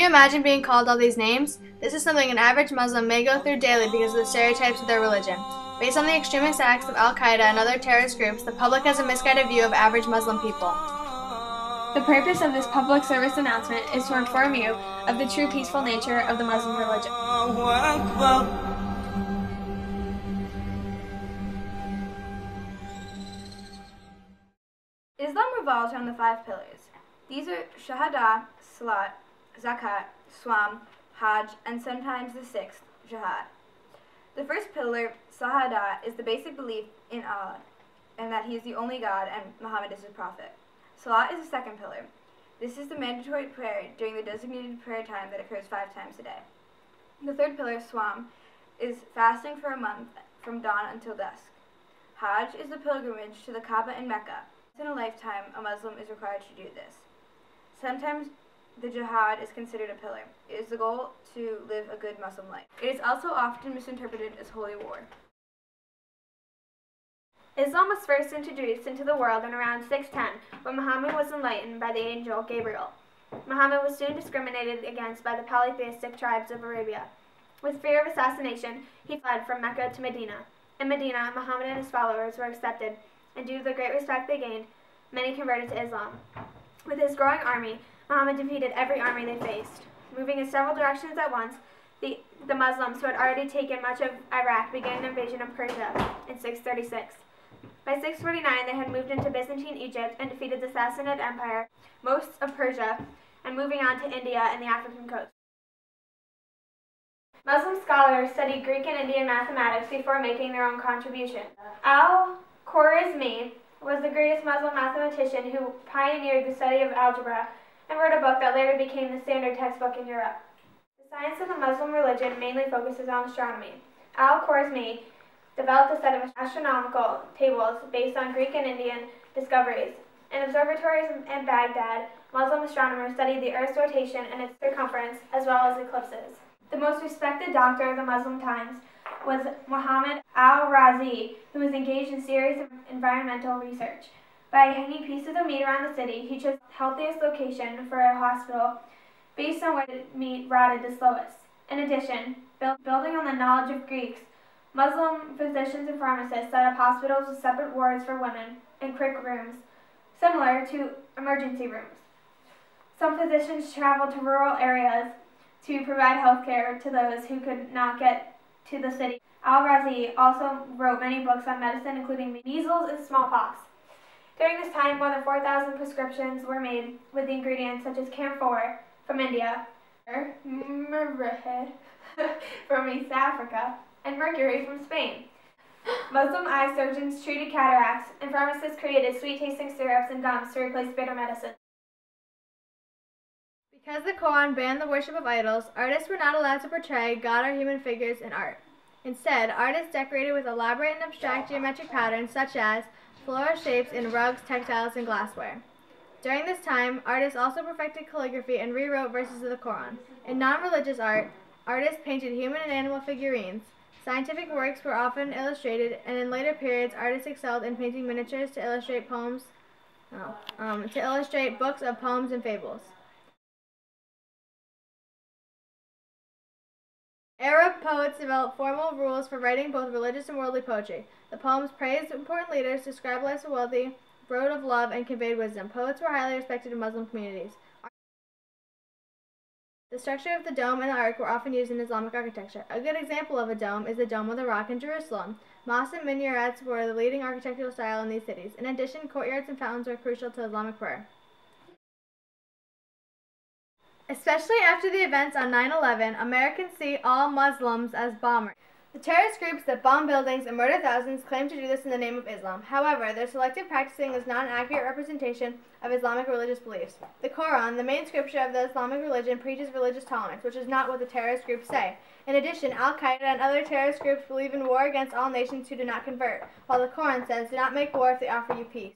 you imagine being called all these names? This is something an average Muslim may go through daily because of the stereotypes of their religion. Based on the extremist acts of Al-Qaeda and other terrorist groups, the public has a misguided view of average Muslim people. The purpose of this public service announcement is to inform you of the true peaceful nature of the Muslim religion. Islam revolves around the 5 pillars. These are Shahada, Salat, Zakat, Swam, Hajj, and sometimes the 6th, Jihad. The first pillar, Shahada, is the basic belief in Allah and that He is the only God and Muhammad is His prophet. Salat is the second pillar. This is the mandatory prayer during the designated prayer time that occurs 5 times a day. The third pillar, Swam, is fasting for a month from dawn until dusk. Hajj is the pilgrimage to the Kaaba in Mecca. Once in a lifetime, a Muslim is required to do this. Sometimes the jihad is considered a pillar. It is the goal to live a good Muslim life. It is also often misinterpreted as holy war. Islam was first introduced into the world in around 610 when Muhammad was enlightened by the angel Gabriel. Muhammad was soon discriminated against by the polytheistic tribes of Arabia. With fear of assassination, he fled from Mecca to Medina. In Medina, Muhammad and his followers were accepted, and due to the great respect they gained, many converted to Islam. With his growing army, Muhammad defeated every army they faced. Moving in several directions at once, the Muslims, who had already taken much of Iraq, began an invasion of Persia in 636. By 649, they had moved into Byzantine Egypt and defeated the Sassanid Empire, most of Persia, and moving on to India and the African coast. Muslim scholars studied Greek and Indian mathematics before making their own contribution. Al-Khwarizmi was the greatest Muslim mathematician who pioneered the study of algebra and wrote a book that later became the standard textbook in Europe. The science of the Muslim religion mainly focuses on astronomy. Al-Khwarizmi developed a set of astronomical tables based on Greek and Indian discoveries. In observatories in Baghdad, Muslim astronomers studied the Earth's rotation and its circumference, as well as eclipses. The most respected doctor of the Muslim times was Muhammad al-Razi, who was engaged in serious environmental research. By hanging pieces of meat around the city, he chose the healthiest location for a hospital based on where the meat rotted the slowest. In addition, building on the knowledge of Greeks, Muslim physicians and pharmacists set up hospitals with separate wards for women and quick rooms, similar to emergency rooms. Some physicians traveled to rural areas to provide health care to those who could not get to the city. Al-Razi also wrote many books on medicine, including measles and smallpox. During this time, more than 4,000 prescriptions were made with the ingredients such as camphor from India, myrrh from East Africa, and mercury from Spain. Muslim eye surgeons treated cataracts, and pharmacists created sweet-tasting syrups and gums to replace bitter medicine. Because the Quran banned the worship of idols, artists were not allowed to portray God or human figures in art. Instead, artists decorated with elaborate and abstract geometric patterns such as floral shapes in rugs, textiles, and glassware. During this time, artists also perfected calligraphy and rewrote verses of the Quran. In non-religious art, artists painted human and animal figurines. Scientific works were often illustrated, and in later periods, artists excelled in painting miniatures to illustrate books of poems and fables. Arab poets developed formal rules for writing both religious and worldly poetry. The poems praised important leaders, described lives of wealthy, wrote of love, and conveyed wisdom. Poets were highly respected in Muslim communities. The structure of the dome and the arc were often used in Islamic architecture. A good example of a dome is the Dome of the Rock in Jerusalem. Mosques and minarets were the leading architectural style in these cities. In addition, courtyards and fountains were crucial to Islamic prayer. Especially after the events on 9/11, Americans see all Muslims as bombers. The terrorist groups that bomb buildings and murder thousands claim to do this in the name of Islam. However, their selective practicing is not an accurate representation of Islamic religious beliefs. The Quran, the main scripture of the Islamic religion, preaches religious tolerance, which is not what the terrorist groups say. In addition, Al-Qaeda and other terrorist groups believe in war against all nations who do not convert, while the Quran says, "Do not make war if they offer you peace."